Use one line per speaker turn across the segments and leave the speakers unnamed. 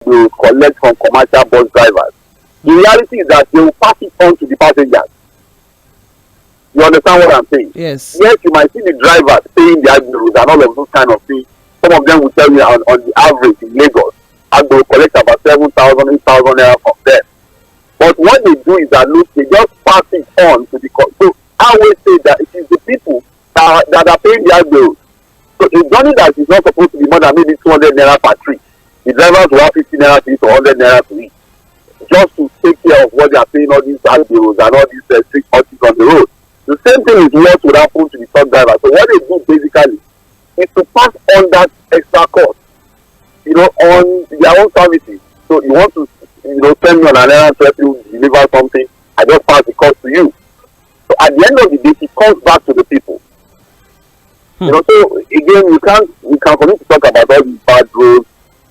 will collect from commercial bus drivers. The reality is that they will pass it on to the passengers. You understand what I'm saying?
Yes.
Yes, you might see the drivers paying their bills and all of those kind of things. Some of them will tell you on the average in Lagos, and they will collect about 7,000, 8,000 naira from them. But what they do is that look, they just pass it on to the so I always say that it is the people that are paying their bills. So a journey that is not supposed to be more than maybe 200 naira per trip, the drivers will have 50 naira to eat or 100 naira to eat, just to take care of what they are paying all these bad bills and all these strict orders on the road. The same thing is what would happen to the truck driver. So what they do basically is to pass on that extra cost, on their own services. So you want to, send me on an errand to help you deliver something, I just pass the cost to you. So at the end of the day, it comes back to the people. So again, we can continue to talk about all these bad roads,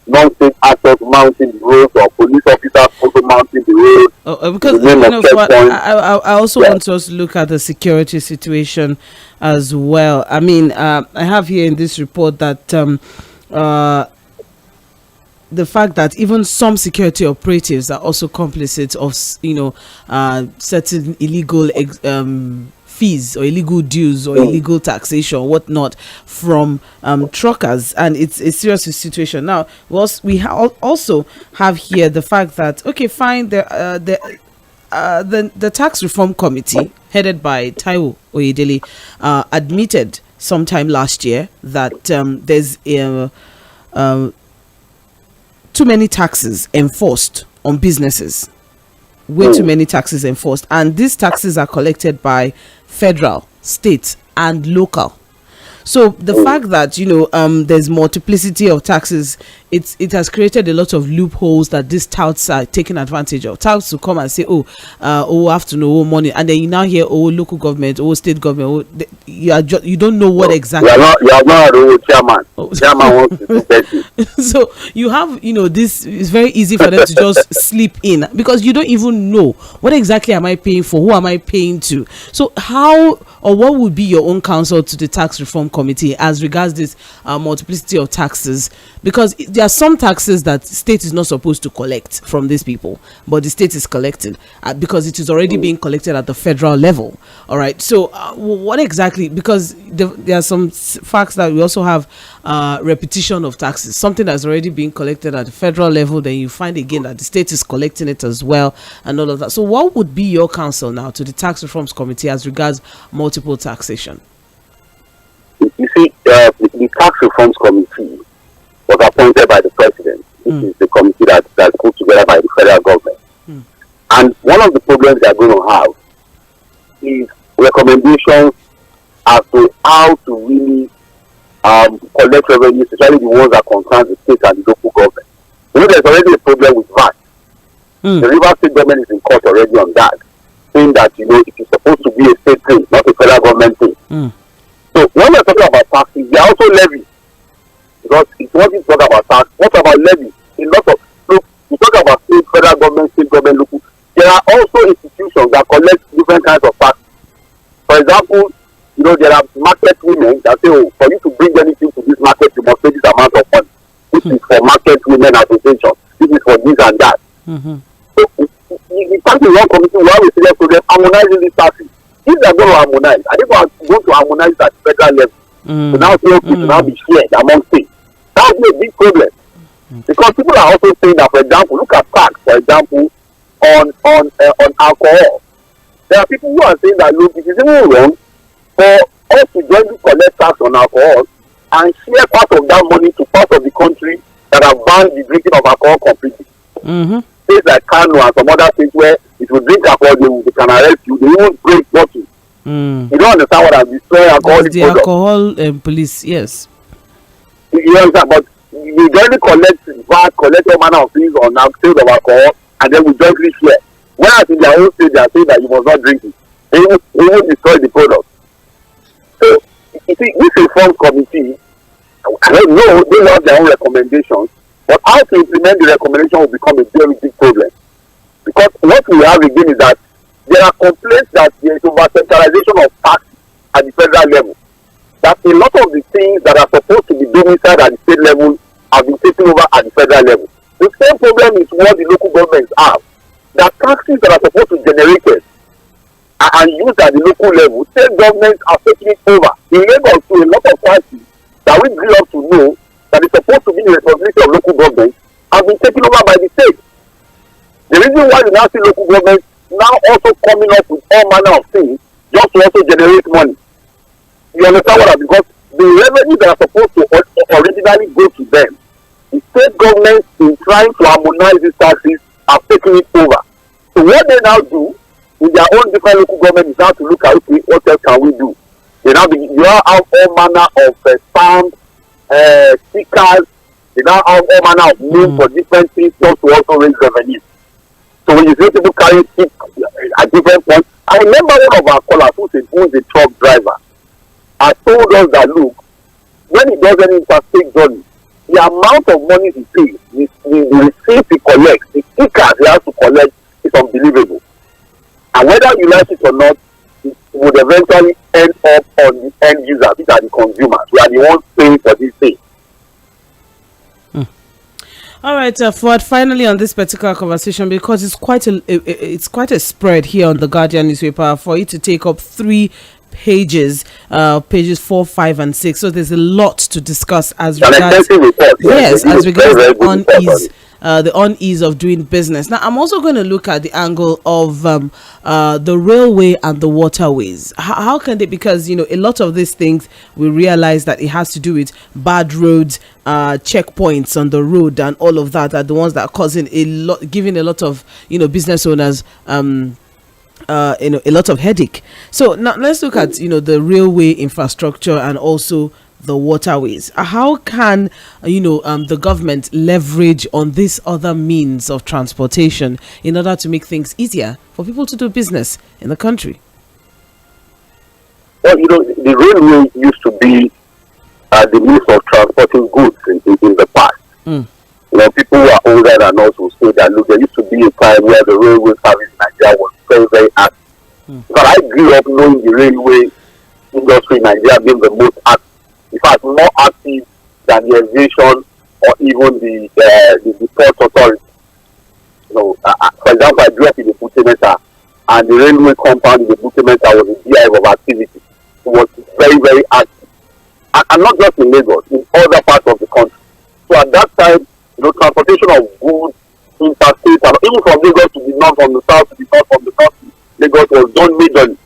non-state actors mounting the roads, or police officers also mounting the roads.
Because I also want us to look at the security situation as well. I mean, I have here in this report that the fact that even some security operatives are also complicit of, certain illegal fees or illegal dues or illegal taxation or whatnot from truckers, and it's a serious situation. Now, we also have here the fact that the tax reform committee headed by 𝗪𝗪 admitted sometime last year that there's too many taxes enforced on businesses, way too many taxes enforced, and these taxes are collected by federal, state, and local. So the fact that there's multiplicity of taxes, it has created a lot of loopholes that these touts are taking advantage of. Touts to come and say, have to know money, and then you now hear local government, state government, you don't know what exactly.
You are not a chairman. Chairman wants to get you.
So you have this. It's very easy for them to just slip in because you don't even know what exactly am I paying for, who am I paying to. So how or what would be your own counsel to the tax reform committee as regards this multiplicity of taxes? Because there are some taxes that state is not supposed to collect from these people, but the state is collecting because it is already being collected at the federal level. All right. So what exactly? Because there are some facts that we also have repetition of taxes, something that's already being collected at the federal level. Then you find again that the state is collecting it as well, and all of that. So what would be your counsel now to the tax reforms committee as regards multiple taxation?
You see, the tax reforms committee was appointed by the president. This is the committee that's put together by the federal government. And one of the problems they're going to have is recommendations as to how to really collect revenue, especially the ones that concern the state and the local government. There's already a problem with VAT. The Rivers State government is in court already on that, saying that it is supposed to be a state thing, not a federal government thing. So when we're talking about taxes, they are also levies. Because if you want to talk about tax, what about levies? Look, you talk about federal government, state government, local. There are also institutions that collect different kinds of taxes. For example, there are market women that say, for you to bring anything to this market, you must pay this amount of money. This is for market women association. This is for this and that. So the tax reform committee will have a serious problem harmonizing these taxes. If they are going to harmonize, I think we are going to harmonize at the federal level. So now people now be shared among states. That would be a big problem. Because people are also saying that, for example, look at tax, for example, on alcohol. There are people who are saying that, look, it is even wrong for us to jointly collect tax on alcohol and share part of that money to part of the country that have banned the drinking of alcohol completely. States like Kano and some other states where if you drink alcohol, they can arrest you. They won't break bottles. You don't understand what I'm destroying alcoholic
the products. Alcohol police, yes.
You understand, but we jointly collect VAT, collect all manner of things on sales of alcohol, and then we jointly share. Whereas in their own state, they are saying that you must not drink it. They will destroy the product. So, you see, this reform committee, I don't know, they have their own recommendations, but how to implement the recommendation will become a very big problem. Because what we have again is that there are complaints that there is over-centralization of tax at the federal level. That a lot of the things that are supposed to be domiciled at the state level have been taken over at the federal level. The same problem is what the local governments have. The taxes that are supposed to generate it and used at the local level, state governments are taking it over. In Lagos, to a lot of parties that we grew up to know that is supposed to be the responsibility of local governments have been taken over by the state. The reason why you now see local governments now also coming up with all manner of things just to also generate money. You understand what I mean? Because the revenue that are supposed to originally go to them, the state governments, in trying to harmonize these taxes, are taking it over. So what they now do in their own different local government is now to look at, okay, what else can we do? They now you now have all manner of stamps, stickers. They now have all manner of names for different things just to also raise revenue. So when you see people carrying stick at different points, I remember one of our callers who's a truck driver, has told us that, look, when he does any interstate journey, the amount of money he pays, the receipts he collects, the stickers he has to collect is unbelievable. And whether you like it or not, it would eventually end up on the end users, which are the consumers. We are the ones paying for this thing.
All right, Fuad, finally on this particular conversation, because it's quite a spread here on the Guardian newspaper for it to take up 3 pages, pages 4, 5, and 6. So there's a lot to discuss as regards the unease of doing business. Now, I'm also going to look at the angle of the railway and the waterways. How can they? Because a lot of these things, we realize that it has to do with bad roads, checkpoints on the road, and all of that are the ones that are causing giving a lot of business owners a lot of headache. So now let's look at the railway infrastructure and also the waterways. How can the government leverage on this other means of transportation in order to make things easier for people to do business in the country?
Well, the railway used to be the means of transporting goods in the past. People who are older than us will say that, look, there used to be a time where the railway service in Nigeria was very, very active. But I grew up knowing the railway industry in Nigeria being the most active. In fact, more active than the aviation or even the port authority. For example, I grew up in the 𝗪𝗵𝘁𝗀𝗪, and the railway compound in the 𝗪𝗵𝘁𝗪 was a beehive of activity. It was very, very active. And not just in Lagos, in other parts of the country. So at that time, transportation of goods, interstate, and even from Lagos to the north, from the south to the north, from the north to Lagos was done majorly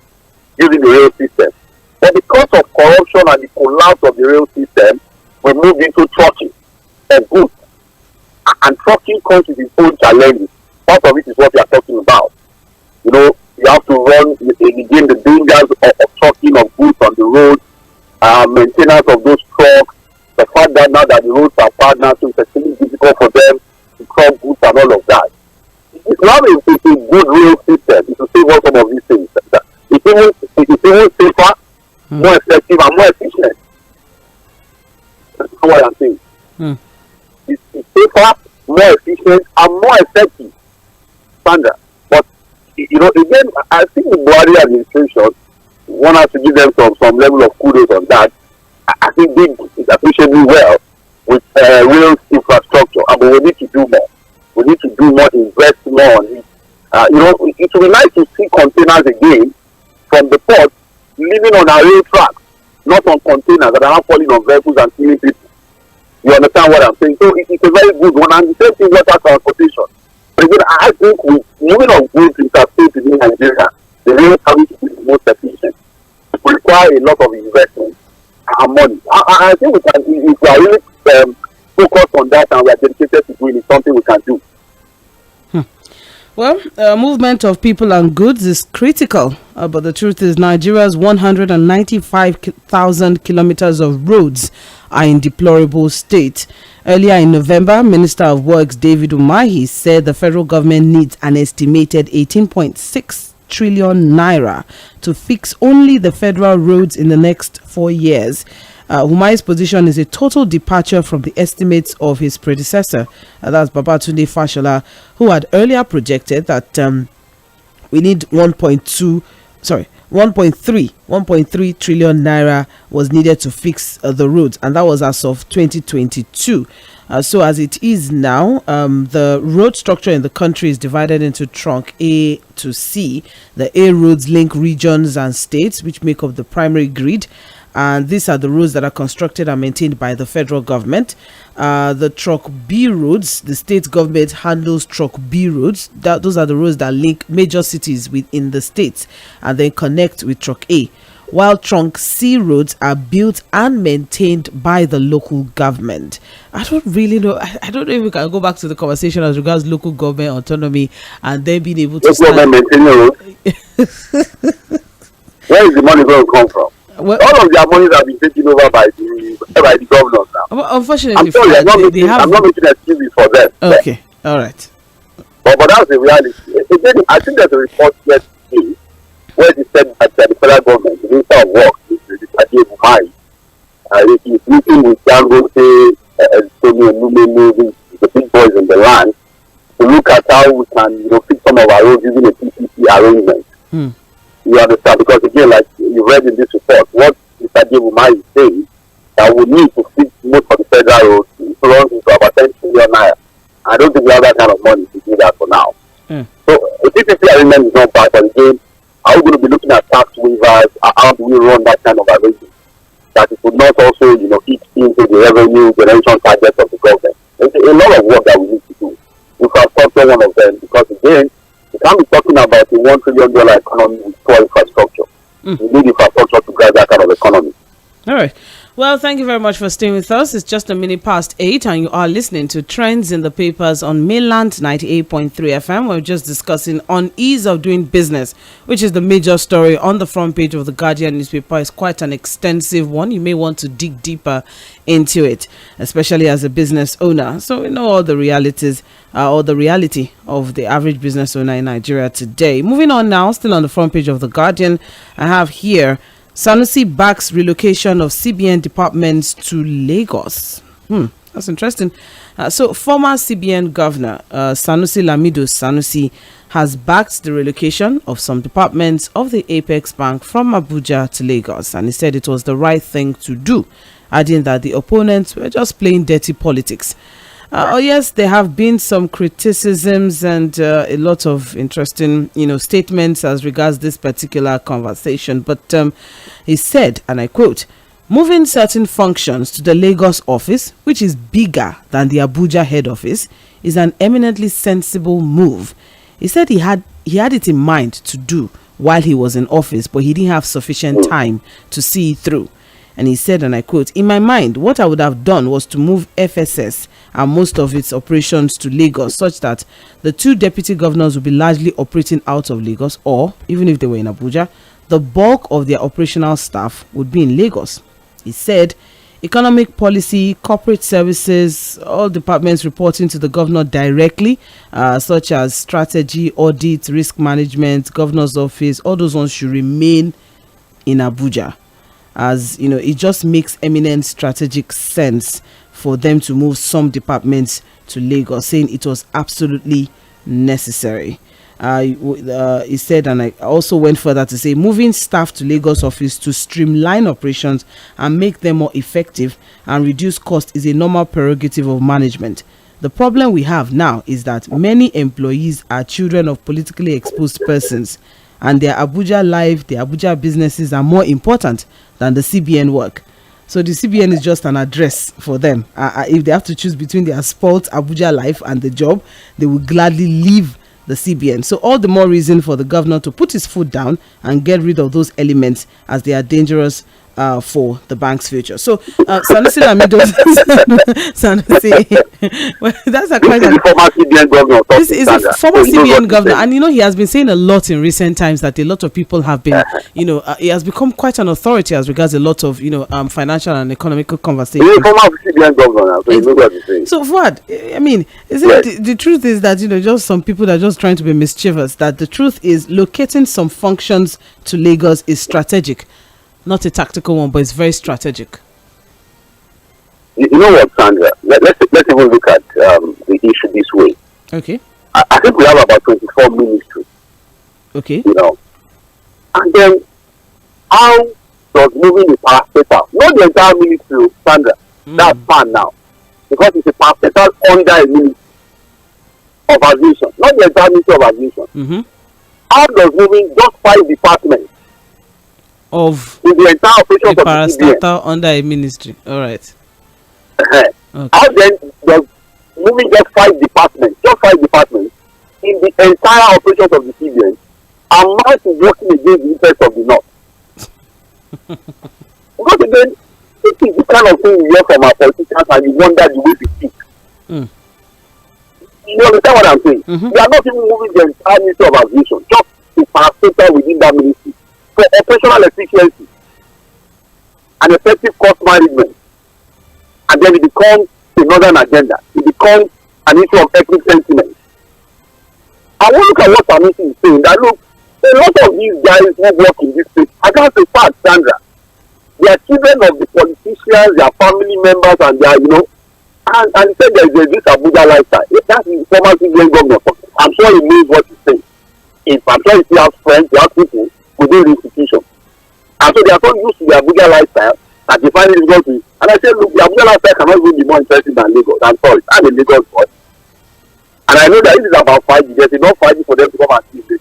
using the rail system. But because of corruption and the collapse of the rail system, we moved into trucking of goods. And trucking comes with its own challenges. Part of it is what we are talking about. You have to run again the dangers of trucking of goods on the road, maintenance of those trucks, the fact that now that the roads are bad now, so it's extremely difficult for them to truck goods and all of that. It's not a good rail system. It will save us some of these things. It's even safer, more effective, and more efficient. That's what I'm saying. It's safer, more efficient, and more effective standard. But again, I think the Buhari administration, one has to give them some level of kudos on that. I think they did appreciably well with rail infrastructure, but we need to do more. We need to do more, invest more on it. It would be nice to see containers again from the port living on our rail tracks, not on containers that are not falling on vehicles and killing people. You understand what I'm saying? So it's a very good one, and the same thing water transportation. But again, I think with moving on goods interstate in Nigeria, the rail service is the most efficient. It will require a lot of investment and money. I think we can, if we are really focused on that and we are dedicated to doing it, something we can do.
Well, movement of people and goods is critical, but the truth is Nigeria's 195,000 kilometers of roads are in deplorable state. Earlier in November, Minister of Works David Umahi said the federal government needs an estimated 18.6 trillion naira to fix only the federal roads in the next 4 years. Umahi's position is a total departure from the estimates of his predecessor, that's Babatunde Fashola, who had earlier projected that we need 1.3 trillion naira was needed to fix the roads, and that was as of 2022. So as it is now, the road structure in the country is divided into trunk A to C. The A roads link regions and states, which make up the primary grid, and these are the roads that are constructed and maintained by the federal government. The truck B roads, the state government handles truck B roads. Those are the roads that link major cities within the states and then connect with truck A, while trunk C roads are built and maintained by the local government. I don't really know. I don't know if we can go back to the conversation as regards local government autonomy and then being able to
maintaining roads. Where is the money going to come from? Well, all of their monies have been taken over by the governors now.
Well, unfortunately,
I'm sorry, I'm not making excuses for them.
Okay, all right.
But that's the reality. Again, I think there's a report yesterday where it said that the federal government, the Minister of Works, 𝗪𝗵𝘁𝘀𝗫 is meeting with 𝗪𝗪𝗱𝗫, 𝗪𝗪𝗪𝗫, the big boys in the land, to look at how we can, fix some of our roads using a PPP arrangement. You understand? Because again, like you read in this report, what Mr. 𝗪𝗵𝘁𝘀𝗫 is saying, that we need to fix most of the federal roads to run into about 10 trillion naira. I don't think we have that kind of money to do that for now. So a PPP arrangement is not bad, but again, are we going to be looking at tax waivers? How do we run that kind of arrangement? That it would not also, eat into the revenue generation targets of the government. There's a lot of work that we need to do. Infrastructure, one of them, because again, we can't be talking about a $1 trillion economy with poor infrastructure. We need infrastructure to drive that kind of economy.
All right. Well, thank you very much for staying with us. It's just 8:01, and you are listening to Trends in the Papers on Mainland 98.3 FM. We're just discussing on ease of doing business, which is the major story on the front page of the Guardian newspaper. It's quite an extensive one. You may want to dig deeper into it, especially as a business owner. So we know all the realities or the reality of the average business owner in Nigeria today. Moving on now, still on the front page of the Guardian, I have here Sanusi backs relocation of CBN departments to Lagos. That's interesting. So former CBN governor Sanusi Lamido Sanusi has backed the relocation of some departments of the Apex Bank from Abuja to Lagos, and he said it was the right thing to do, adding that the opponents were just playing dirty politics. Yes, there have been some criticisms and a lot of interesting, statements as regards this particular conversation. But he said, and I quote, "Moving certain functions to the Lagos office, which is bigger than the Abuja head office, is an eminently sensible move." He said he had it in mind to do while he was in office, but he didn't have sufficient time to see it through. And he said, and I quote, "In my mind, what I would have done was to move FSS and most of its operations to Lagos, such that the two deputy governors would be largely operating out of Lagos, or even if they were in Abuja, the bulk of their operational staff would be in Lagos." He said, economic policy, corporate services, all departments reporting to the governor directly, such as strategy, audit, risk management, governor's office, all those ones should remain in Abuja. As it just makes eminent strategic sense for them to move some departments to Lagos, saying it was absolutely necessary. He said, and I also went further to say, moving staff to Lagos office to streamline operations and make them more effective and reduce cost is a normal prerogative of management. The problem we have now is that many employees are children of politically exposed persons, and their Abuja life, their Abuja businesses are more important than the CBN work. So the CBN is just an address for them. If they have to choose between their spoiled Abuja life and the job, they will gladly leave the CBN. So all the more reason for the governor to put his foot down and get rid of those elements, as they are dangerous for the bank's future. So Sanusi Lamido Sanusi, well, that's a quite a
former CBN governor.
This is a former CBN governor, and he has been saying a lot in recent times that a lot of people have been, he has become quite an authority as regards a lot of financial and economical conversations.
He's a former CBN governor now, so you know what he's saying. So
Fuhad, I mean, the truth is that just some people are just trying to be mischievous. That the truth is, locating some functions to Lagos is strategic. Not a tactical one, but it's very strategic.
You know what, Sandra? Let's even look at the issue this way.
Okay.
I think we have about 24 ministries.
Okay.
And then how does moving the parastatal, not the entire ministry, Sandra, that's fine now, because it's a parastatal under a ministry of aviation, not the entire ministry of aviation. How does moving just 5 departments
of
in the entire operation of the
parastatal under a ministry? All right.
Okay. How then does moving just 5 departments in the entire operations of the CBN amount to working against the interests of the North? Because again, this is the kind of thing we hear from our politicians and you wonder the way they speak. You understand what I'm saying? We are not even moving the entire ministry of aviation, just the parastatal within that ministry for operational efficiency and effective cost management. And then it becomes a northern agenda. It becomes an issue of ethnic sentiment. I want to look at what Sanusi is saying. That look, a lot of these guys who work in this place, I can't say fact, Sandra. They are children of the politicians, their family members, and they are, and he said there is this Abuja lifestyle. That's the former CBN governor. I'm sure he knows what he's saying. I'm sure he has friends, he has people within the institution. And so they are so used to the Abuja lifestyle that they find it difficult to. And I said, look, the Abuja lifestyle cannot even be more interesting than Lagos. I'm sorry, I'm a Lagos boy. And I know that this is about 5G. There's enough 5G for them to come and see this.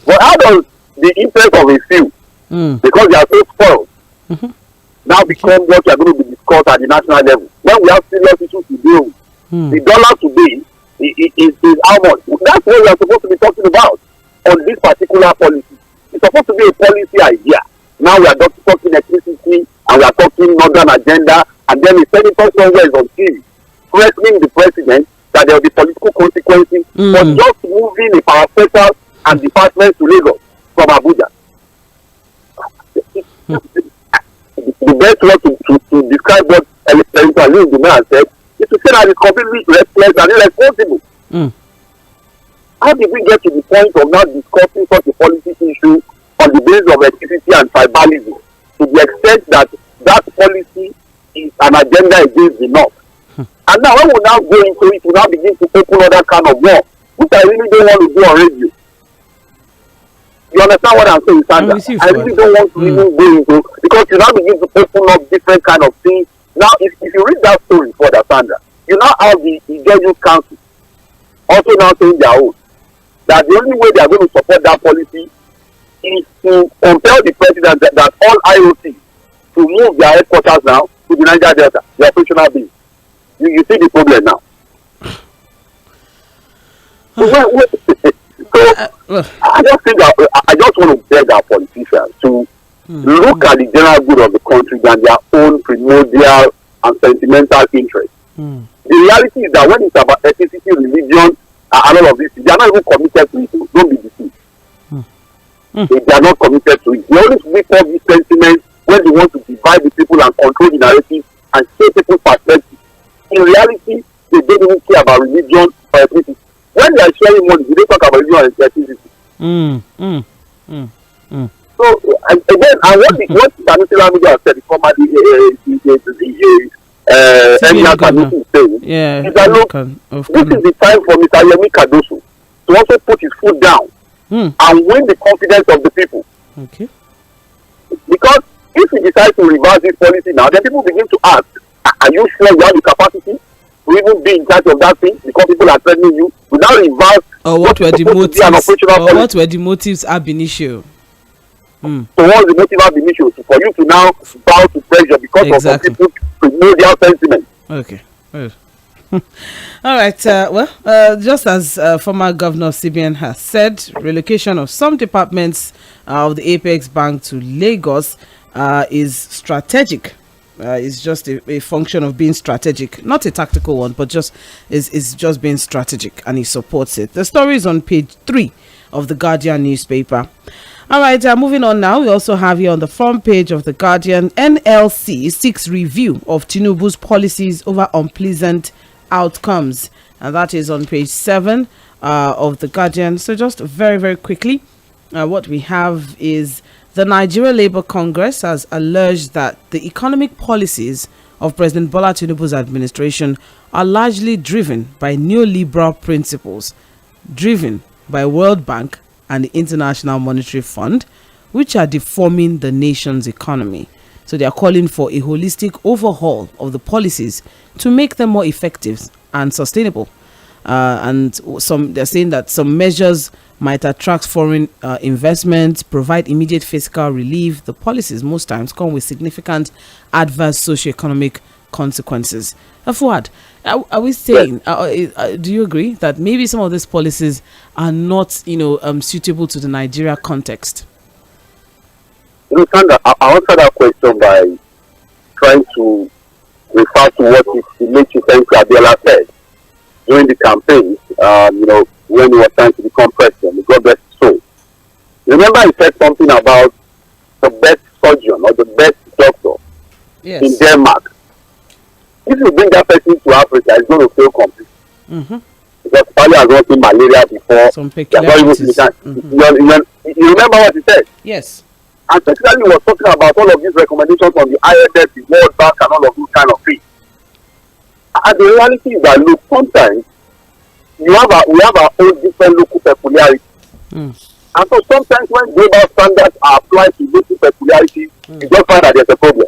But how does the interest of a few, because they are so spoiled, now become what we are going to be discussed at the national level? When we have serious issues to deal with, the dollar today is how much? That's what we are supposed to be talking about on this particular policy. It's supposed to be a policy idea. Now we are just talking electricity and we are talking northern agenda, and then the senator somewhere is on TV threatening the president that there will be political consequences for just moving a parastatal and department to Lagos from Abuja. The best way to describe what the man said is to say that it's completely reckless and irresponsible. How did we get to the point of now discussing such a policy issue on the basis of electricity and tribalism, to the extent that that policy is an agenda against the North? And now when we now go into it, we now begin to open other kind of war, which I really don't want to do on radio. You understand what I'm saying, Sandra? I really don't want to even go into, because you now begin to open up different kind of things. Now, if you read that story further, Sandra, you now have the Judges Council also now saying their own, that the only way they are going to support that policy is to compel the president that all IOC to move their headquarters now to the Niger Delta, the operational base. You see the problem now. So I just think that I just want to beg our politicians to look at the general good of the country than their own primordial and sentimental interest. The reality is that when it's about ethnicity, religion, and all of this, they are not even committed to it. Don't be deceived. They are not committed to it. They always wake up these sentiments when they want to divide the people and control the narrative and shape people's perspective. In reality, they don't even care about religion or ethnicity. When they are sharing money, they talk about religion and ethnicity. So again, and what Sanusi Lamido has said, the former Sanusi is saying, is that look, this is the time for Mr. 𝗪𝗵𝘁𝗃 to also put his foot down and win the confidence of the people.
Okay.
Because if he decides to reverse this policy now, then people begin to ask, are you sure you have the capacity to even be in charge of that thing, because people are threatening you? Without reverse,
what were the motives? What were the motives ab initio?
So what's the motive ab initio? For you to now bow to pressure because of some people's primordial sentiment.
Okay. All right. Just as former Governor CBN has said, relocation of some departments of the Apex Bank to Lagos is strategic. It's just a function of being strategic, not a tactical one, but just is just being strategic, and he supports it. The story is on page 3 of the Guardian newspaper. All right, moving on now. We also have here on the front page of the Guardian, NLC seeks review of Tinubu's policies over unpleasant outcomes, and that is on page 7 of the Guardian. So just very, very quickly, what we have is the Nigeria Labour Congress has alleged that the economic policies of President Bola Tinubu's administration are largely driven by neoliberal principles, driven by World Bank and the International Monetary Fund, which are deforming the nation's economy. So they are calling for a holistic overhaul of the policies to make them more effective and sustainable. And they're saying that some measures might attract foreign investment, provide immediate fiscal relief. The policies most times come with significant adverse socioeconomic consequences. Fuhad, are we saying, do you agree that maybe some of these policies are not, suitable to the Nigeria context?
Sandra, I answer that question by trying to refer to what 𝗬𝗫 𝗫𝗀𝗃 said during the campaign, when he was trying to become president. God bless his soul. Remember, he said something about the best surgeon or the best doctor in Denmark. If you bring that person to Africa, it's going to fail completely. Because Paulie has not seen malaria before.
Some peculiarities.
You remember what he said?
Yes.
And specifically, he was talking about all of these recommendations from the IMF, the World Bank, and all of those kind of things. And the reality is that, look, sometimes we have our own different local peculiarities. And so sometimes when global standards are applied to local peculiarities, you just find that there's a problem.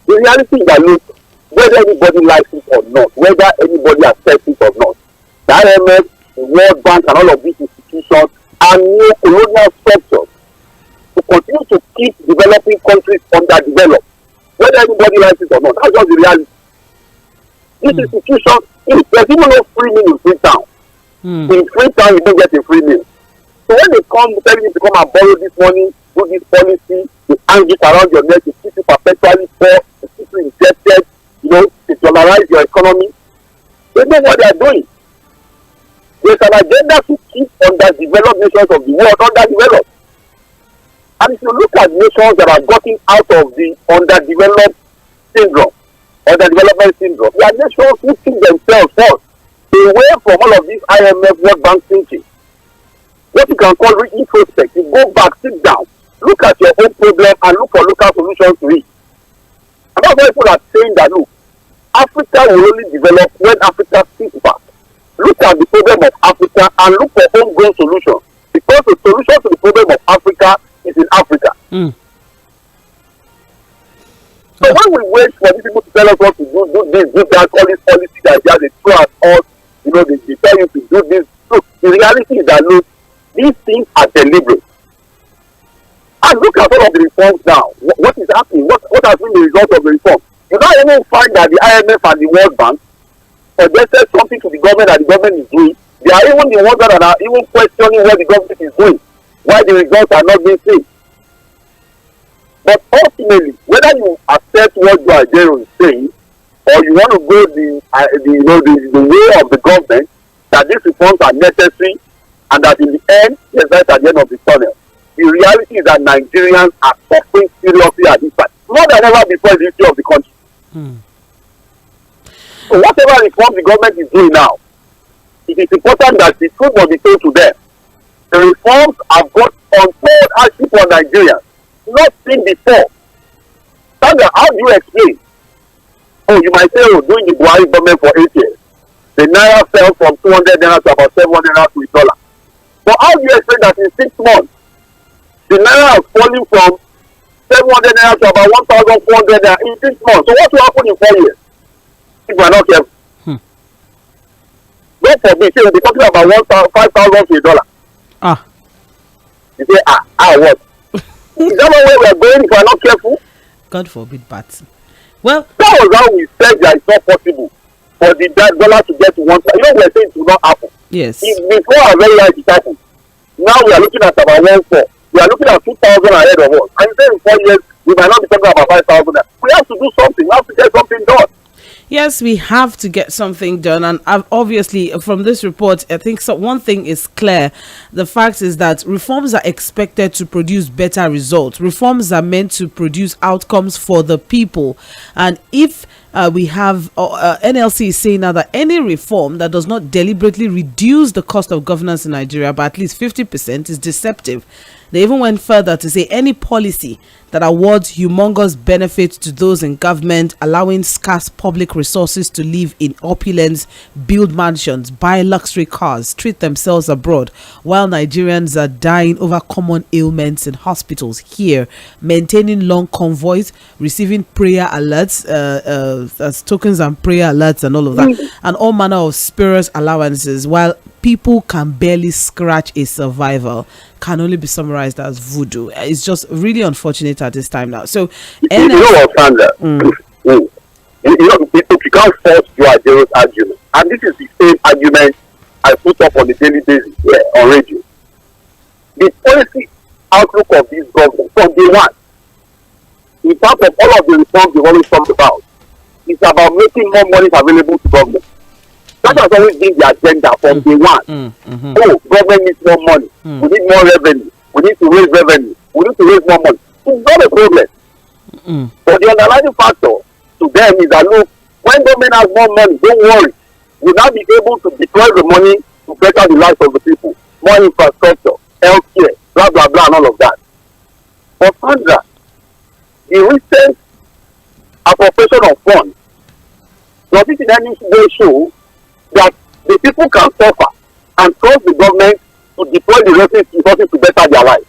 The reality is that, look, whether anybody likes it or not, whether anybody accepts it or not, the IMF, the World Bank, and all of these institutions are neo-colonial structures to continue to keep developing countries underdeveloped, whether anybody likes it or not. That's just the reality. This institution, there's even no free meal in Freetown. In Freetown, you don't get a free meal. So when they come telling you to come and borrow this money, do this policy, they hang it around your neck to keep you perpetually poor, to keep you indebted, to dollarize your economy, they know what they are doing. There's an agenda to keep underdeveloped nations of the world underdeveloped. And if you look at nations that are gotten out of the underdevelopment syndrome, they are nations who think themselves first, away from all of this IMF World Bank thinking. What you can call introspective, go back, sit down, look at your own problem and look for local solutions to it. And that's why people are saying that, look, Africa will only develop when Africa sits back. Look at the problem of Africa and look for homegrown solutions. Because the solution to the problem of Africa is in Africa. So when we wait for these people to tell us what to do this, do that, all these policies that they throw at us, they tell you to do this. Look, the reality is that, look, these things are deliberate. And look at all of the reforms now. What is happening? What has been the result of the reform? You don't even find that the IMF and the World Bank suggested something to the government that the government is doing. They are even the ones that are even questioning what the government is doing, why the results are not being seen. But ultimately, whether you accept what Joe Ajaero is saying, or you want to go the way of the government, that these reforms are necessary, and that in the end, there's light at the end of the tunnel. The reality is that Nigerians are suffering seriously at this time, more than ever before in the history of the country. So whatever reform the government is doing now, it is important that the truth must be told to them. The reforms have got untold hardship for Nigerians, not seen before. Sandra, how do you explain? Oh, you might say, doing the Buhari government for 8 years, the naira fell from 200 naira to about 700 naira to $1. But how do you explain that in 6 months, the naira is falling from 700 naira to about 1,400 naira in 6 months? So what will happen in 4 years if we are not careful? Don't forget, say we'll be talking about 5,000 to $1. You say, what? Is that not where we are going if we are not careful?
God forbid, but well,
that was how we said that it's not possible for the dollar to get to 1. We are saying it will not happen.
Yes.
Before our very life it happened. Now we are looking at about 1.4. We are looking at 2,000 ahead of us. And in 4 years we might not be talking about 5,000. We have to do something. We have to get something done.
Yes, we have to get something done, and obviously from this report, I think one thing is clear. The fact is that reforms are expected to produce better results. Reforms are meant to produce outcomes for the people, and if we have NLC is saying now that any reform that does not deliberately reduce the cost of governance in Nigeria by at least 50% is deceptive. They even went further to say any policy that awards humongous benefits to those in government, allowing scarce public resources to live in opulence, build mansions, buy luxury cars, treat themselves abroad, while Nigerians are dying over common ailments in hospitals here, maintaining long convoys, receiving prayer alerts, as tokens and prayer alerts and all of that, and all manner of spurious allowances, while people can barely scratch a survival, can only be summarized as voodoo. It's just really unfortunate at this time now. So,
you know what, Sandra? You know, people, you can't force your Ajibola argument. And this is the same argument I put up on a daily basis here on radio. The policy outlook of this government from day one, in terms of all of the reforms we've always talked about, is about making more money available to government. That has always been the agenda from day one. Oh, government needs more money. We need more revenue. We need to raise revenue. We need to raise more money. It's not a problem. But the underlying factor to them is that, look, when government has more money, don't worry. We'll now be able to deploy the money to better the lives of the people. More infrastructure, healthcare, blah, blah, blah, and all of that. But Sandra, the recent appropriation of funds, does it in any way show that the people can suffer and trust the government to deploy the resources to better their lives?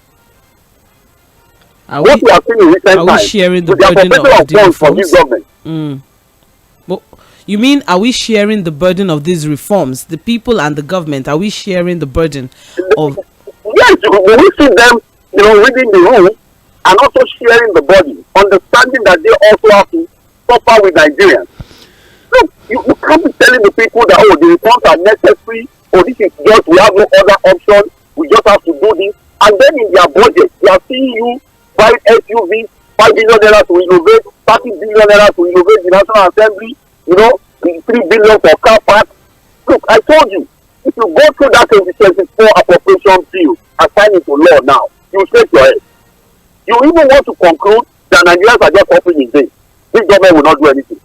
What we have seen in recent times,
sharing the
with the
burden
appropriation
of
of funds from this government.
Well, you mean, are we sharing the burden of these reforms? The people and the government, are we sharing the burden of?
Yes, we see them, you know, reading the room and also sharing the burden, understanding that they also have to suffer with Nigerians. Look, you can't be telling the people that, oh, the reforms are necessary, or this is just, we have no other option, we just have to do this. And then in their budget, they are seeing you buy SUVs, $5 billion to innovate, $30 billion to innovate the National Assembly, you know, $3 billion for car parks. Look, I told you, if you go through that 2024 appropriation bill and sign into law now, you shake your head. You even want to conclude that Nigerians are just offering in vain. This government will not do anything.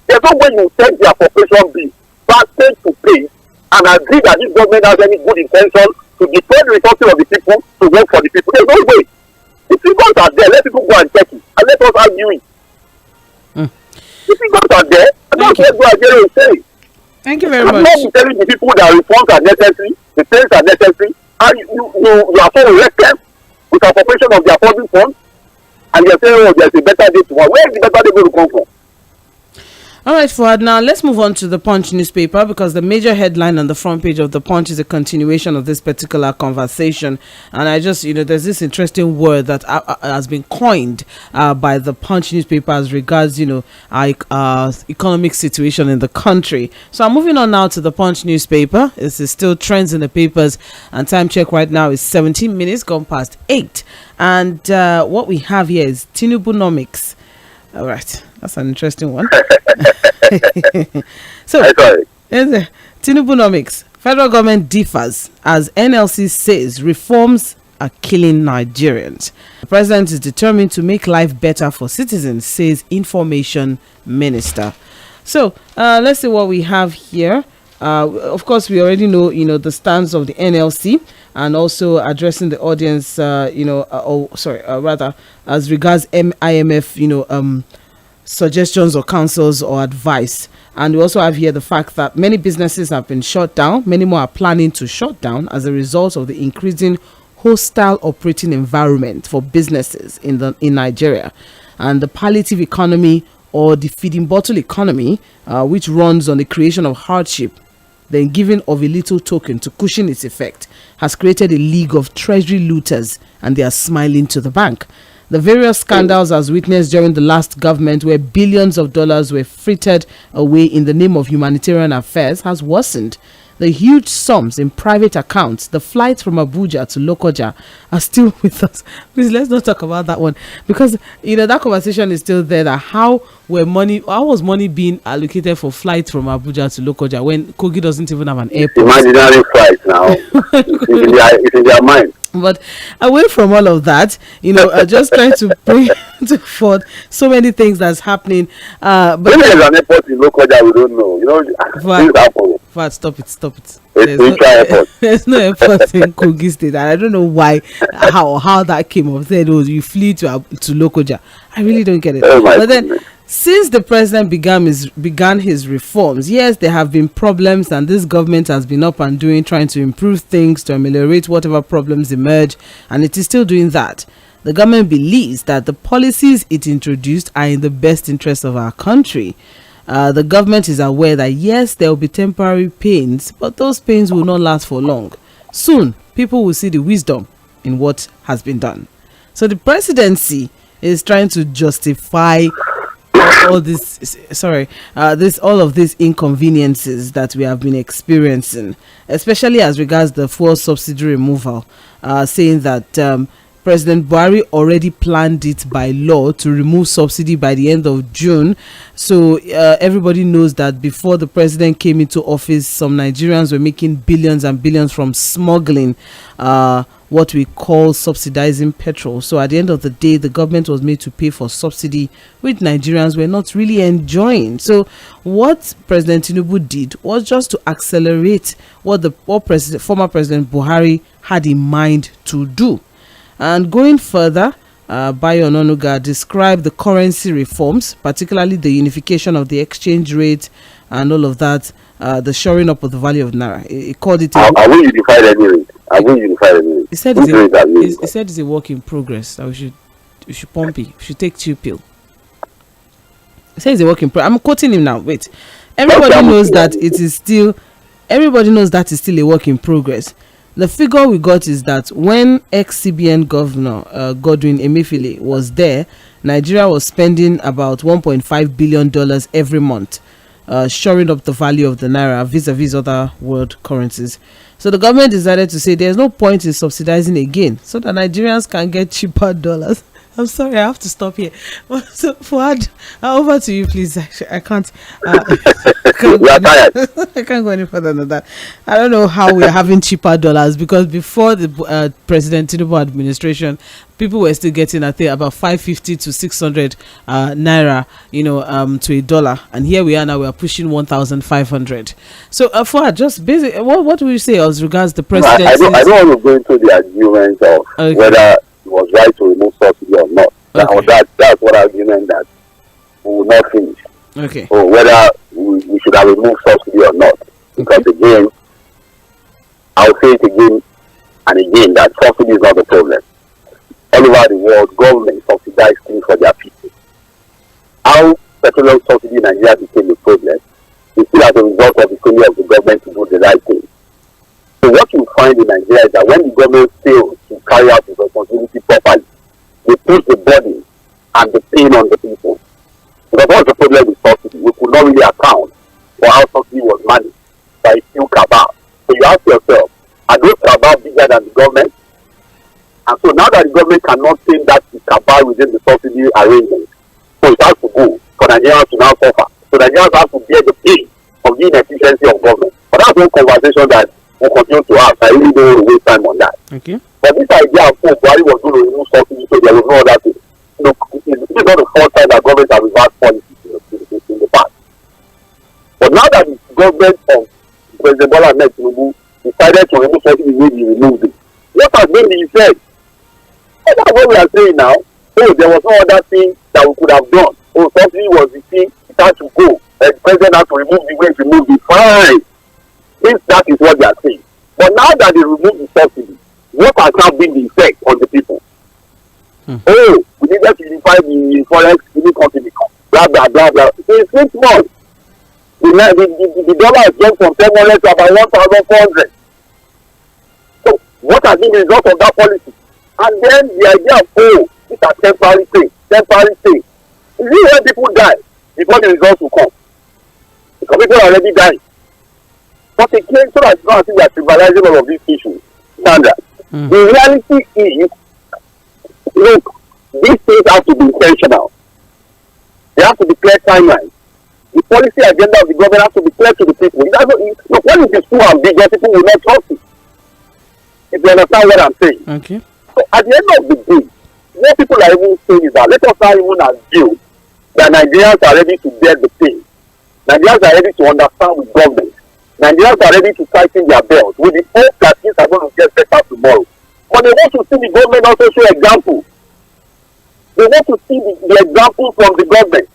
There's no way you take the appropriation bill back page to page and agree that this government has any good intention to deploy the resources of the people to work for the people. There's no way. The figures are there. Let people go and check it and let us argue it. The figures are there. And that's what Nigeria is saying.
Thank you very much.
I'm not telling the people that reforms are necessary, the things are necessary, and you are so reckless with the appropriation of their public funds, and you're saying, oh, there's a better day tomorrow. Where is the better day going to come from?
All right, Fuhad, now let's move on to the Punch newspaper, because the major headline on the front page of the Punch is a continuation of this particular conversation. And I just, there's this interesting word that has been coined by the Punch newspaper as regards, our economic situation in the country. So I'm moving on now to the Punch newspaper. This is still trends in the papers, and time check right now is 17 minutes gone past 8. And what we have here is Tinubunomics. All right, that's an interesting one. So, Tinubunomics. Federal government differs as NLC says reforms are killing Nigerians. The president is determined to make life better for citizens, says Information Minister. So, let's see what we have here. Of course, we already know, the stance of the NLC, and also addressing the audience, as regards IMF, suggestions or counsels or advice. And we also have here the fact that many businesses have been shut down. Many more are planning to shut down as a result of the increasing hostile operating environment for businesses in Nigeria. And the palliative economy, or the feeding bottle economy, which runs on the creation of hardship, then giving of a little token to cushion its effect, has created a league of treasury looters, and they are smiling to the bank. The various scandals as witnessed during the last government, where billions of dollars were frittered away in the name of humanitarian affairs, has worsened. The huge sums in private accounts, the flights from Abuja to Lokoja, are still with us. Please, let's not talk about that one, because that conversation is still there. That how was money being allocated for flights from Abuja to Lokoja when Kogi doesn't even have an airport?
Imaginary flight now. It's in their mind.
But away from all of that, just trying to bring to forth so many things that's happening. But
maybe there's an airport in Lokoja we don't know. Things happen.
Fuhad, stop it.
There's
no airport in Kogi State, and I don't know why, how that came up. Said, oh, you flew to Lokoja. I really don't get it.
Oh,
but then, since the president began his reforms, yes, there have been problems, and this government has been up and doing, trying to improve things, to ameliorate whatever problems emerge, and it is still doing that. The government believes that the policies it introduced are in the best interest of our country. The government is aware that yes, there will be temporary pains, but those pains will not last for long. Soon, people will see the wisdom in what has been done. So the presidency is trying to justify all of these inconveniences that we have been experiencing, especially as regards the fuel subsidy removal, saying that President Buhari already planned it by law to remove subsidy by the end of June. So everybody knows that before the president came into office, some Nigerians were making billions and billions from smuggling what we call subsidizing petrol. So at the end of the day, the government was made to pay for subsidy, which Nigerians were not really enjoying. So what President Tinubu did was just to accelerate what former President Buhari had in mind to do. And going further, Bayo Onanuga described the currency reforms, particularly the unification of the exchange rate and all of that, the shoring up of the value of Naira. He called it...
I will unify any rate.
He said it's a work in progress. That we should pump it. We should take chill pill. He said it's a work in progress. I'm quoting him now. Wait. Everybody knows that it's still a work in progress. The figure we got is that when ex-CBN governor Godwin Emefiele was there, Nigeria was spending about $1.5 billion every month, shoring up the value of the Naira vis-a-vis other world currencies. So the government decided to say there's no point in subsidizing again so that Nigerians can get cheaper dollars. I'm sorry, I have to stop here. So, Fuhad, over to you, please. I can't go any further than that. I don't know how we're having cheaper dollars, because before the President Tinubu administration, people were still getting, I think, about 550 to 600 naira, to a dollar, and here we are now. We are pushing 1,500. So, Fuhad, just basically, what do you say as regards the presidency?
I don't want to go into the argument of whether it was right to remove subsidy or not. Okay. That's what argument that we will not finish.
Okay.
Or whether we should have removed subsidy or not. Because again, I'll say it again and again that subsidy is not the problem. All over the world, governments subsidize things for their people. How petroleum subsidy in Nigeria became a problem is still as a result of the failure of the government to do the right thing. So what you find in Nigeria is that when the government fails to carry out its responsibility properly, they put the burden and the pain on the people. Because what's the problem with subsidy? We could not really account for how subsidy was managed by a few cabal. So you ask yourself, are those cabal bigger than the government? And so now that the government cannot say that the cabal within the subsidy arrangement, so it has to go for Nigerians to now suffer. So Nigerians have to bear the pain of the inefficiency of government. But that's one conversation that we'll continue to have. I really don't want to waste time on that.
Okay.
But this idea of Buhari was going to remove subsidy, so there was no other thing. This is not the first time that government has reversed policies in the past. But now that the government of President Bola Ahmed Tinubu decided to remove subsidy, he removed it. What has been the effect? And that's what we are saying now. Oh, there was no other thing that we could have done. Oh, subsidy was the thing, it had to go. And the president had to remove the way to remove it. Fine. If that is what they are saying. But now that they remove the subsidy, what has now been the effect on the people? Oh, we needed to unify the forex, we need continent, blah, blah, blah, blah. In 6 months, the dollar has jumped from 700 to about 1,400. So, what has been the result of that policy? And then the idea of, these are temporary things. Is it when people die before the results will come? Because people are already dying. But again, so that it's not as if we are trivializing all of these issues. Sandra, the reality is, look, these things have to be intentional. They have to be clear timelines. The policy agenda of the government has to be clear to the people. Look, when it is too ambiguous, people will not trust it. If you understand what I'm saying.
Okay.
So at the end of the day, what people are even saying is that let us not even assume that Nigerians are ready to bear the pain. Nigerians are ready to understand with government. Nigerians are ready to tighten their belts with the hope that things are going to get better tomorrow. But they want to see the government also show example. They want to see the example from the government.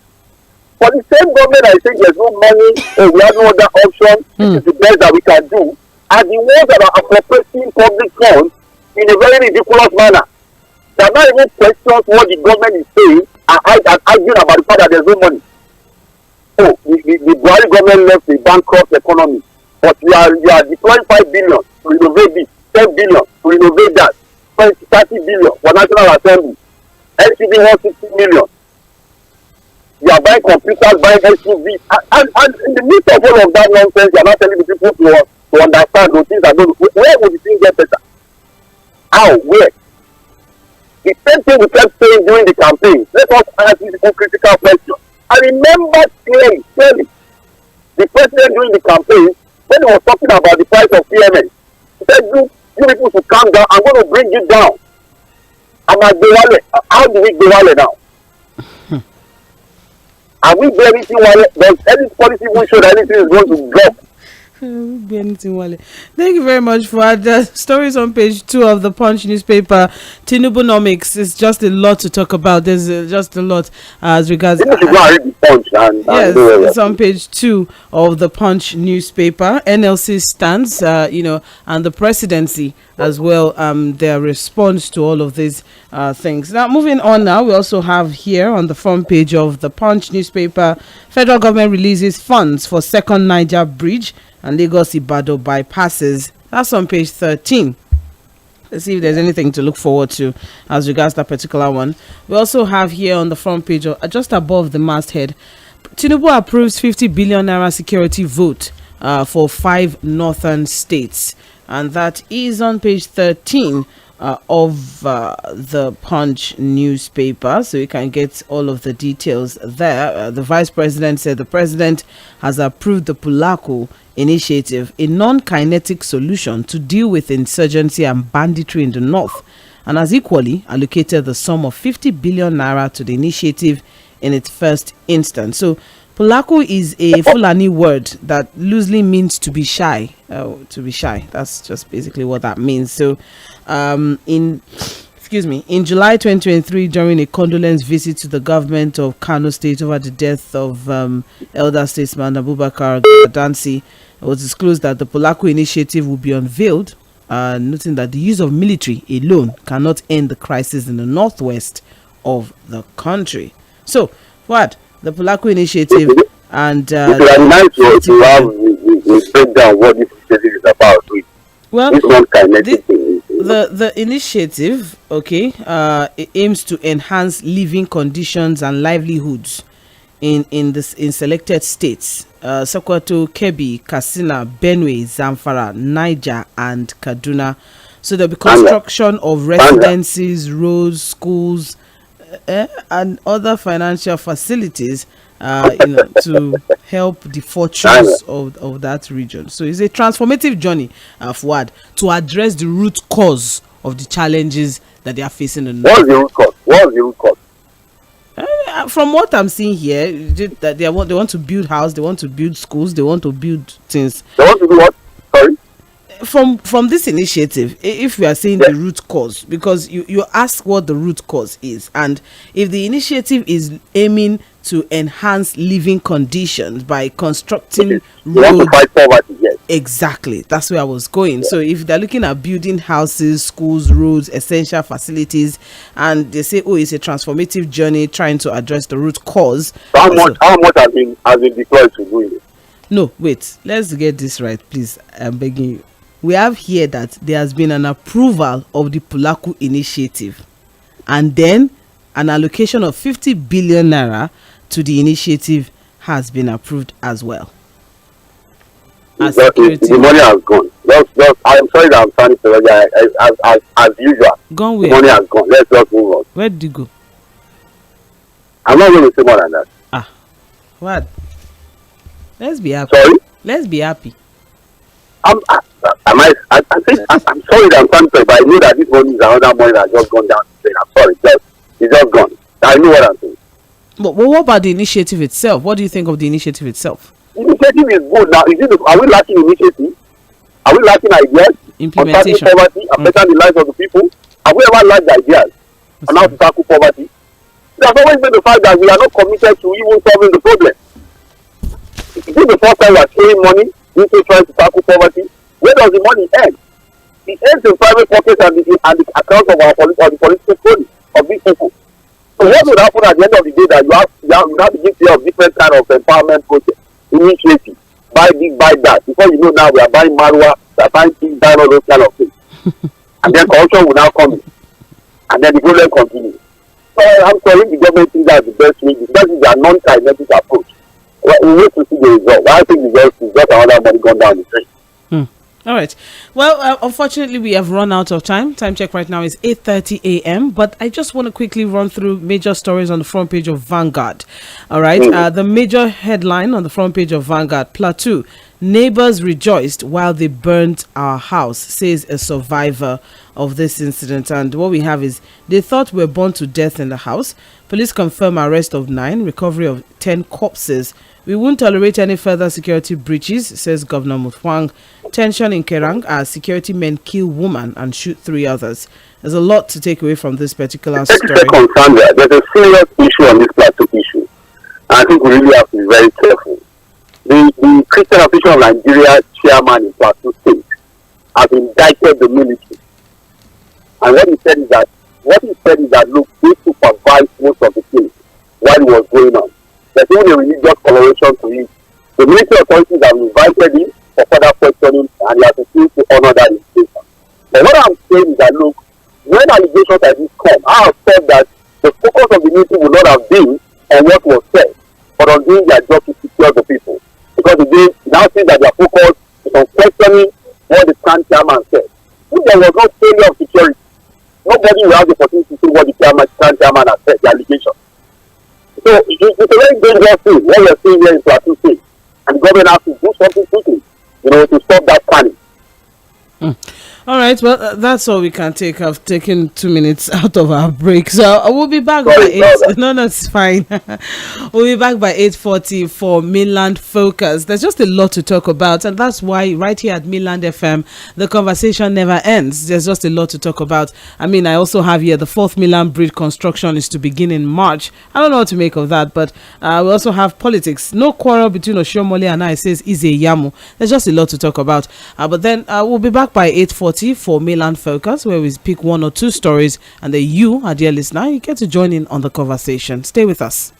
For the same government that is saying there's no money or we have no other option, this is the best that we can do, are the ones that are appropriating public funds in a very ridiculous manner. They are not even questions what the government is saying and arguing about the fact that there's no money. Oh, the Buhari government left a bankrupt economy, but you are deploying 5 billion to renovate this, 10 billion to renovate that, 30 billion for National Assembly, LCD 160 million. You are buying computers, buying SUVs, and in the midst of all of that nonsense, you are not telling the people to understand those things are going to. Where would the thing get better? How? Where? The same thing we kept saying during the campaign. Let us ask this critical question. I remember clearly the president during the campaign, when he was talking about the price of PMS, he said, you people should calm down. I'm going to bring you down. I'm at Dewale. How do we Dewale now? Are we bearing Wale? Does any policy even show that anything is going to drop?
Thank you very much for the stories on page 2 of the Punch newspaper. 𝗪𝗵𝘁𝗀𝗧𝗪 is just a lot to talk about. There's just a lot as regards. Yes, it's on page 2 of the Punch newspaper. NLC stands, and the presidency as well. Their response to all of these things. Now, moving on. Now, we also have here on the front page of the Punch newspaper, federal government releases funds for second Niger bridge and Lagos-Ibadan bypasses. That's on page 13. Let's see if there's anything to look forward to as regards that particular one. We also have here on the front page, just above the masthead, Tinubu approves 50 billion naira security vote for 5 northern states. And that is on page 13 of the Punch newspaper, so you can get all of the details there. The vice president said the president has approved the 𝗪𝗪𝗁 initiative, a non-kinetic solution to deal with insurgency and banditry in the north, and has equally allocated the sum of 50 billion naira to the initiative in its first instance. So 𝗪𝗪𝗁 is a Fulani word that loosely means to be shy. To be shy. That's just basically what that means. So in July 2023, during a condolence visit to the government of Kano State over the death of elder statesman Abubakar Gadansi, it was disclosed that the 𝗪𝗪𝗁 initiative will be unveiled, noting that the use of military alone cannot end the crisis in the northwest of the country. So, what? The 𝗪𝗪𝗁 initiative and
it would be nice to have we break down what this initiative is about.
Well, the initiative, it aims to enhance living conditions and livelihoods in selected states: Sokoto, Kebbi, Katsina, Benue, Zamfara, Niger, and Kaduna. So there'll be construction of residences, roads, schools, and other financial facilities, to help the fortunes of that region. So it's a transformative journey, Fuhad, to address the root cause of the challenges that they are facing in the north.
What's the root cause?
From what I'm seeing here, that they want to build houses, they want to build schools, they want to build things.
They want to do what? Sorry?
From this initiative, if we are saying the root cause, because you ask what the root cause is, and if the initiative is aiming to enhance living conditions by constructing roads,
to fight poverty, yes.
Exactly, that's where I was going. So if they're looking at building houses, schools, roads, essential facilities, and they say, it's a transformative journey trying to address the root cause.
How much has been deployed to do it?
No, wait, let's get this right, please. I'm begging you. We have here that there has been an approval of the 𝗪𝗪𝗁 initiative, and then an allocation of 50 billion naira to the initiative has been approved as well.
The money has gone. I'm sorry that I'm standing for as usual.
Gone where?
The money has gone. Let's just move on.
Where did you go?
I'm not going to say more than that.
What? Let's be happy.
Sorry?
Let's be happy.
I'm sorry that I'm trying to say, but I know that this money is another money that just gone down the drain. I'm sorry, it's just gone. I know what I'm saying.
But what about the initiative itself? What do you think of the initiative itself?
Initiative is good. Now, are we lacking initiative? Are we lacking ideas?
Implementation.
On tackling poverty and better the lives of the people? Have we ever lacked ideas on how to tackle poverty? There's always been the fact that we are not committed to even solving the problem. Is this the first time we are throwing money into trying to tackle poverty? Where does the money end? It ends in private pockets and the accounts of our political body of these people. So what would happen at the end of the day that you have to give care of different kind of empowerment projects, initiative, buy this, buy that. Before you know now we are buying marijuana, we are buying things, buying all those kind of things. And then corruption will now come in. And then the problem continues. So I'm sorry the government thinks that's the best way. That is their non-kinetic approach. Well, we wait to see the result. I think the result is just another money gone down the drain.
All right. Well, unfortunately, we have run out of time. Time check right now is 8:30 a.m. But I just want to quickly run through major stories on the front page of Vanguard. All right. The major headline on the front page of Vanguard: Plateau neighbors rejoiced while they burnt our house, says a survivor of this incident. And what we have is they thought we were burned to death in the house. Police confirm arrest of 9, recovery of 10 corpses. We won't tolerate any further security breaches, says Governor Mutfwang. Tension in Kerang as security men kill woman and shoot 3 others. There's a lot to take away from this particular story.
There's a serious issue on this plateau issue. And I think we really have to be very careful. The Christian official of Nigeria chairman in Plateau State has indicted the military. And what he said is that look, they supervised most of the things while it was going on. There's only a religious coloration to it. The military authorities have invited him for further questioning and he has refused to honor that invitation. But what I'm saying is that look, when allegations like this come, I have said that the focus of the military would not have been on what was said, but on doing their job to secure the people. Because they now see that their focus is on questioning what the chairman said. If there was no failure of security, nobody will have the opportunity to say what the chairman has said, the allegation. So it's a very dangerous thing what we're seeing here in Plateau State. And the government has to do something quickly, to stop that panic.
All right, well, that's all we can take. I've taken 2 minutes out of our break, so we'll be back by 8. No, it's fine. We'll be back by 8:40 for Mainland Focus. There's just a lot to talk about, and that's why right here at Mainland FM, the conversation never ends. There's just a lot to talk about. I mean, I also have here the 4th Mainland Bridge construction is to begin in March. I don't know what to make of that, but we also have politics. No quarrel between Oshiomhole and I, says 𝗍𝗂𝗪. There's just a lot to talk about. But then we'll be back by 8:40 for Mainland Focus, where we pick 1 or 2 stories, and then you, our dear listener, you get to join in on the conversation. Stay with us.